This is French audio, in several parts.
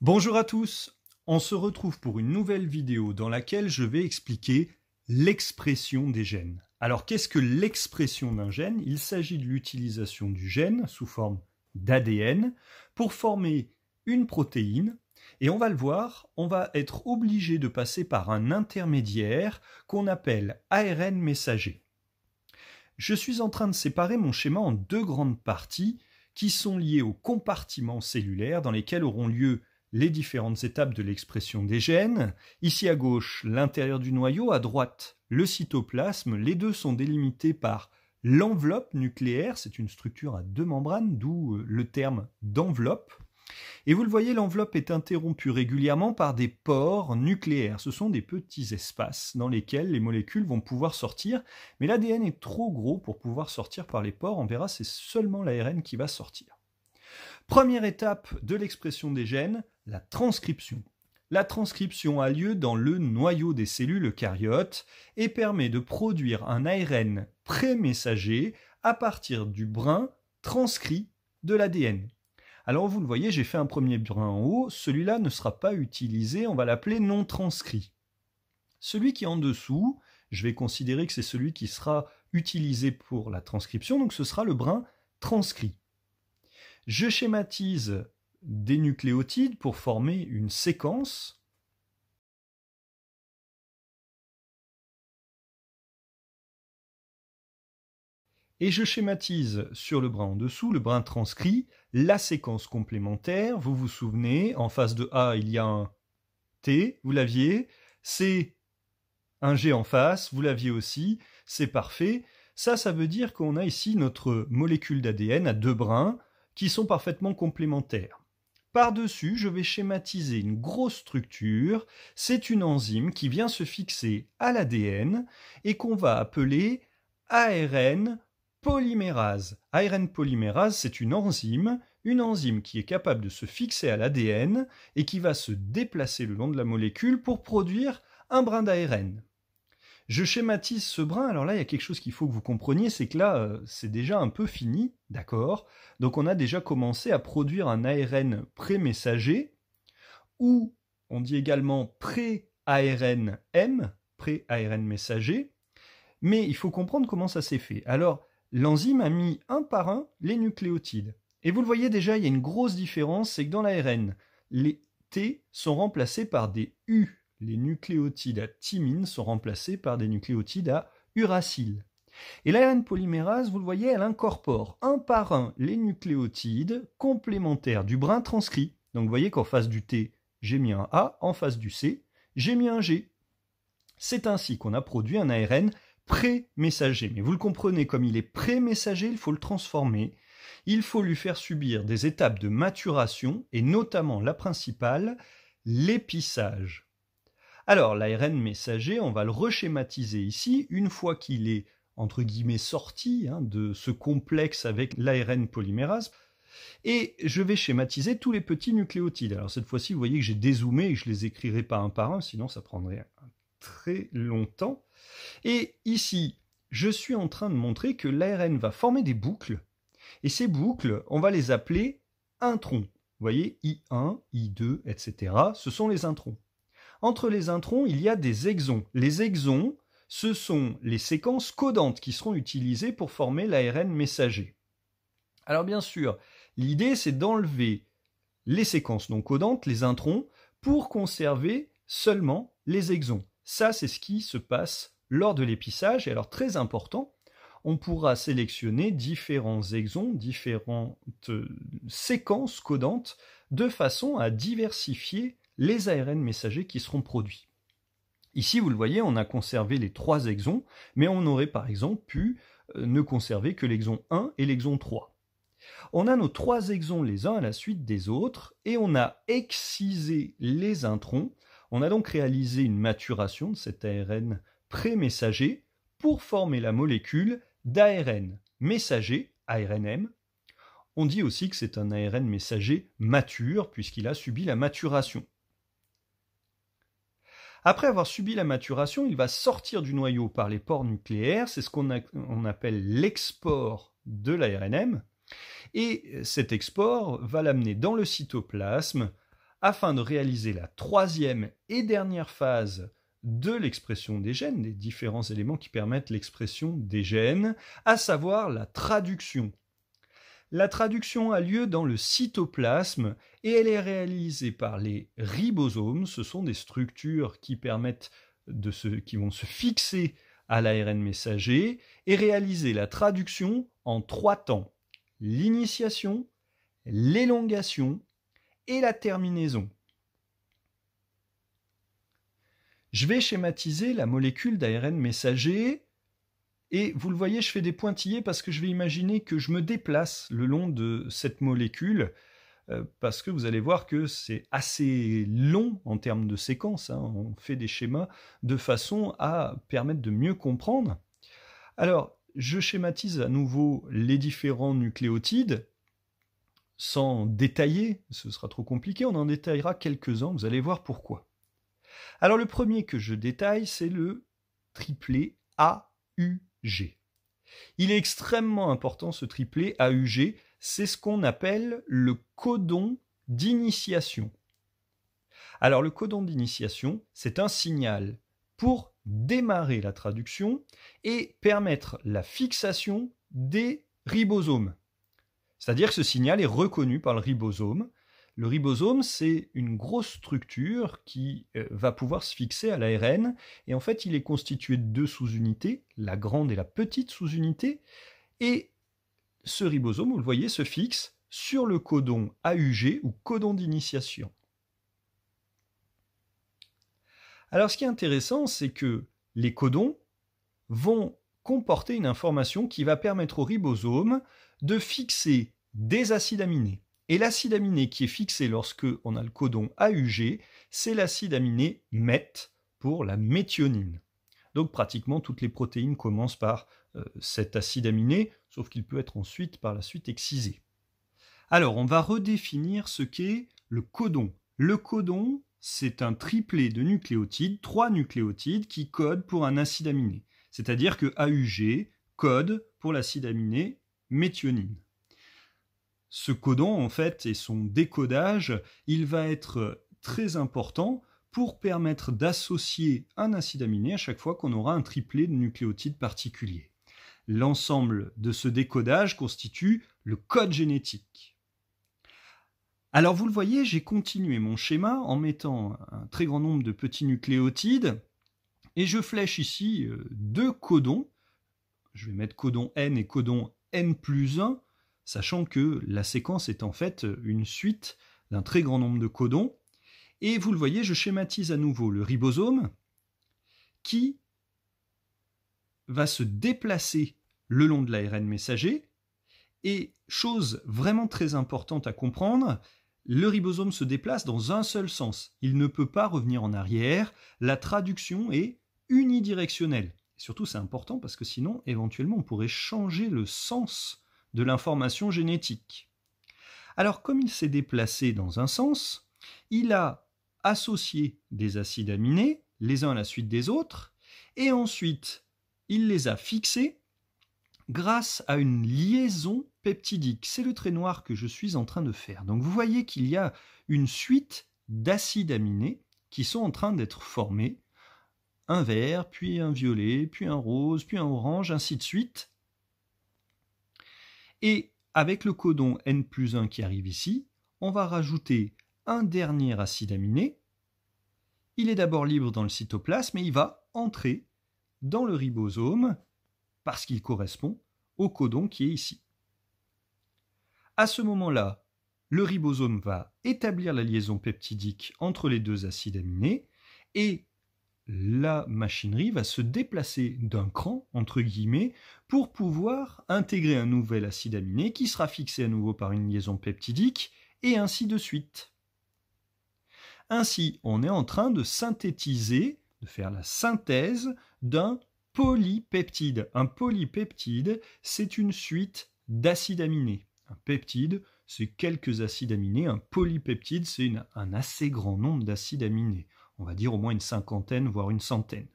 Bonjour à tous, on se retrouve pour une nouvelle vidéo dans laquelle je vais expliquer l'expression des gènes. Alors qu'est-ce que l'expression d'un gène? Il s'agit de l'utilisation du gène sous forme d'ADN pour former une protéine et on va le voir, on va être obligé de passer par un intermédiaire qu'on appelle ARN messager. Je suis en train de séparer mon schéma en deux grandes parties qui sont liées aux compartiments cellulaires dans lesquels auront lieu les différentes étapes de l'expression des gènes. Ici à gauche, l'intérieur du noyau, à droite, le cytoplasme. Les deux sont délimités par l'enveloppe nucléaire, c'est une structure à deux membranes, d'où le terme d'enveloppe. Et vous le voyez, l'enveloppe est interrompue régulièrement par des pores nucléaires. Ce sont des petits espaces dans lesquels les molécules vont pouvoir sortir, mais l'ADN est trop gros pour pouvoir sortir par les pores. On verra, c'est seulement l'ARN qui va sortir. Première étape de l'expression des gènes, la transcription. La transcription a lieu dans le noyau des cellules eucaryotes et permet de produire un ARN pré-messager à partir du brin transcrit de l'ADN. Alors vous le voyez, j'ai fait un premier brin en haut, celui-là ne sera pas utilisé, on va l'appeler non transcrit. Celui qui est en dessous, je vais considérer que c'est celui qui sera utilisé pour la transcription, donc ce sera le brin transcrit. Je schématise des nucléotides pour former une séquence. Et je schématise sur le brin en dessous, le brin transcrit, la séquence complémentaire. Vous vous souvenez, en face de A, il y a un T, vous l'aviez. C, un G en face, vous l'aviez aussi. C'est parfait. Ça veut dire qu'on a ici notre molécule d'ADN à deux brins qui sont parfaitement complémentaires. Par-dessus, je vais schématiser une grosse structure. C'est une enzyme qui vient se fixer à l'ADN et qu'on va appeler ARN polymérase. ARN polymérase, c'est une enzyme qui est capable de se fixer à l'ADN et qui va se déplacer le long de la molécule pour produire un brin d'ARN. Je schématise ce brin, alors là il y a quelque chose qu'il faut que vous compreniez, c'est que là c'est déjà un peu fini, d'accord? Donc on a déjà commencé à produire un ARN pré-messager, ou on dit également pré-ARN-M, pré-ARN messager, mais il faut comprendre comment ça s'est fait. Alors l'enzyme a mis un par un les nucléotides, et vous le voyez déjà, il y a une grosse différence, c'est que dans l'ARN, les T sont remplacés par des U. Les nucléotides à thymine sont remplacés par des nucléotides à uracile. Et l'ARN polymérase, vous le voyez, elle incorpore un par un les nucléotides complémentaires du brin transcrit. Donc vous voyez qu'en face du T, j'ai mis un A, en face du C, j'ai mis un G. C'est ainsi qu'on a produit un ARN pré-messager. Mais vous le comprenez, comme il est pré-messager, il faut le transformer. Il faut lui faire subir des étapes de maturation, et notamment la principale, l'épissage. Alors, l'ARN messager, on va le reschématiser ici, une fois qu'il est, entre guillemets, sorti de ce complexe avec l'ARN polymérase, et je vais schématiser tous les petits nucléotides. Alors cette fois-ci, vous voyez que j'ai dézoomé et que je les écrirai pas un par un, sinon ça prendrait très longtemps. Et ici, je suis en train de montrer que l'ARN va former des boucles, et ces boucles, on va les appeler introns. Vous voyez, I1, I2, etc. Ce sont les introns. Entre les introns, il y a des exons. Les exons, ce sont les séquences codantes qui seront utilisées pour former l'ARN messager. Alors bien sûr, l'idée c'est d'enlever les séquences non codantes, les introns, pour conserver seulement les exons. Ça, c'est ce qui se passe lors de l'épissage. Et alors très important, on pourra sélectionner différents exons, différentes séquences codantes, de façon à diversifier les ARN messagers qui seront produits. Ici, vous le voyez, on a conservé les 3 exons, mais on aurait par exemple pu ne conserver que l'exon 1 et l'exon 3. On a nos 3 exons les uns à la suite des autres, et on a excisé les introns. On a donc réalisé une maturation de cet ARN pré-messager pour former la molécule d'ARN messager, ARN-M. On dit aussi que c'est un ARN messager mature, puisqu'il a subi la maturation. Après avoir subi la maturation, il va sortir du noyau par les pores nucléaires, c'est ce qu'on appelle l'export de l'ARN-M, et cet export va l'amener dans le cytoplasme afin de réaliser la troisième et dernière phase de l'expression des gènes, des différents éléments qui permettent l'expression des gènes, à savoir la traduction. La traduction a lieu dans le cytoplasme et elle est réalisée par les ribosomes. Ce sont des structures qui qui vont se fixer à l'ARN messager et réaliser la traduction en 3 temps. L'initiation, l'élongation et la terminaison. Je vais schématiser la molécule d'ARN messager et vous le voyez, je fais des pointillés parce que je vais imaginer que je me déplace le long de cette molécule parce que vous allez voir que c'est assez long en termes de séquence. On fait des schémas de façon à permettre de mieux comprendre. Alors, je schématise à nouveau les différents nucléotides sans détailler, ce sera trop compliqué, on en détaillera quelques-uns, vous allez voir pourquoi. Alors le premier que je détaille, c'est le triplet AUG. Il est extrêmement important ce triplet AUG, c'est ce qu'on appelle le codon d'initiation. Alors le codon d'initiation, c'est un signal pour démarrer la traduction et permettre la fixation des ribosomes. C'est-à-dire que ce signal est reconnu par le ribosome. Le ribosome, c'est une grosse structure qui va pouvoir se fixer à l'ARN. Et en fait, il est constitué de 2 sous-unités, la grande et la petite sous-unité. Et ce ribosome, vous le voyez, se fixe sur le codon AUG ou codon d'initiation. Alors, ce qui est intéressant, c'est que les codons vont comporter une information qui va permettre au ribosome de fixer des acides aminés. Et l'acide aminé qui est fixé lorsque on a le codon AUG, c'est l'acide aminé MET pour la méthionine. Donc pratiquement toutes les protéines commencent par cet acide aminé, sauf qu'il peut être ensuite par la suite excisé. Alors on va redéfinir ce qu'est le codon. Le codon, c'est un triplet de nucléotides, 3 nucléotides qui codent pour un acide aminé. C'est-à-dire que AUG code pour l'acide aminé méthionine. Ce codon, en fait, et son décodage, il va être très important pour permettre d'associer un acide aminé à chaque fois qu'on aura un triplet de nucléotides particulier. L'ensemble de ce décodage constitue le code génétique. Alors vous le voyez, j'ai continué mon schéma en mettant un très grand nombre de petits nucléotides et je flèche ici 2 codons. Je vais mettre codon N et codon N+1, sachant que la séquence est en fait une suite d'un très grand nombre de codons. Et vous le voyez, je schématise à nouveau le ribosome qui va se déplacer le long de l'ARN messager. Et chose vraiment très importante à comprendre, le ribosome se déplace dans un seul sens. Il ne peut pas revenir en arrière. La traduction est unidirectionnelle. Et surtout, c'est important parce que sinon, éventuellement, on pourrait changer le sens de l'information génétique. Alors, comme il s'est déplacé dans un sens, il a associé des acides aminés, les uns à la suite des autres, et ensuite, il les a fixés grâce à une liaison peptidique. C'est le trait noir que je suis en train de faire. Donc, vous voyez qu'il y a une suite d'acides aminés qui sont en train d'être formés, un vert, puis un violet, puis un rose, puis un orange, ainsi de suite. Et avec le codon N+1 qui arrive ici, on va rajouter un dernier acide aminé. Il est d'abord libre dans le cytoplasme et il va entrer dans le ribosome parce qu'il correspond au codon qui est ici. À ce moment-là, le ribosome va établir la liaison peptidique entre les 2 acides aminés et la machinerie va se déplacer d'un cran, entre guillemets, pour pouvoir intégrer un nouvel acide aminé qui sera fixé à nouveau par une liaison peptidique, et ainsi de suite. Ainsi, on est en train de synthétiser, de faire la synthèse d'un polypeptide. Un polypeptide, c'est une suite d'acides aminés. Un peptide, c'est quelques acides aminés. Un polypeptide, c'est un assez grand nombre d'acides aminés. On va dire au moins une 50aine, voire une 100aine.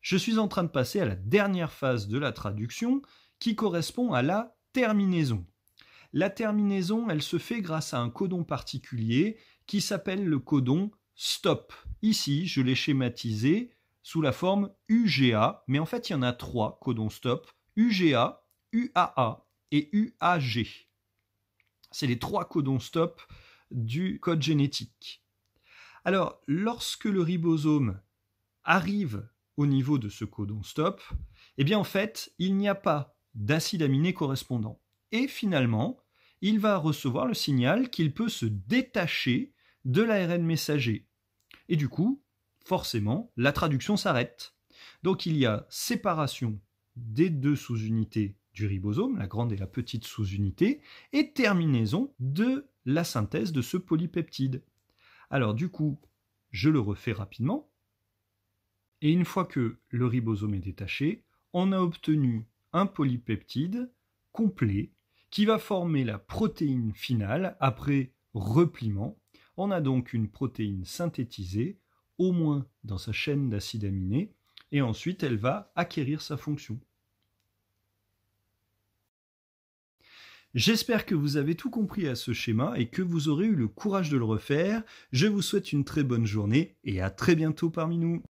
Je suis en train de passer à la dernière phase de la traduction qui correspond à la terminaison. La terminaison, elle se fait grâce à un codon particulier qui s'appelle le codon stop. Ici, je l'ai schématisé sous la forme UGA, mais en fait, il y en a 3 codons stop, UGA, UAA et UAG. C'est les 3 codons stop du code génétique. Alors, lorsque le ribosome arrive au niveau de ce codon stop, eh bien en fait, il n'y a pas d'acide aminé correspondant. Et finalement, il va recevoir le signal qu'il peut se détacher de l'ARN messager. Et du coup, forcément, la traduction s'arrête. Donc il y a séparation des 2 sous-unités du ribosome, la grande et la petite sous-unité, et terminaison de la synthèse de ce polypeptide. Alors du coup, je le refais rapidement. Et une fois que le ribosome est détaché, on a obtenu un polypeptide complet qui va former la protéine finale après repliement. On a donc une protéine synthétisée, au moins dans sa chaîne d'acides aminés, et ensuite elle va acquérir sa fonction. J'espère que vous avez tout compris à ce schéma et que vous aurez eu le courage de le refaire. Je vous souhaite une très bonne journée et à très bientôt parmi nous.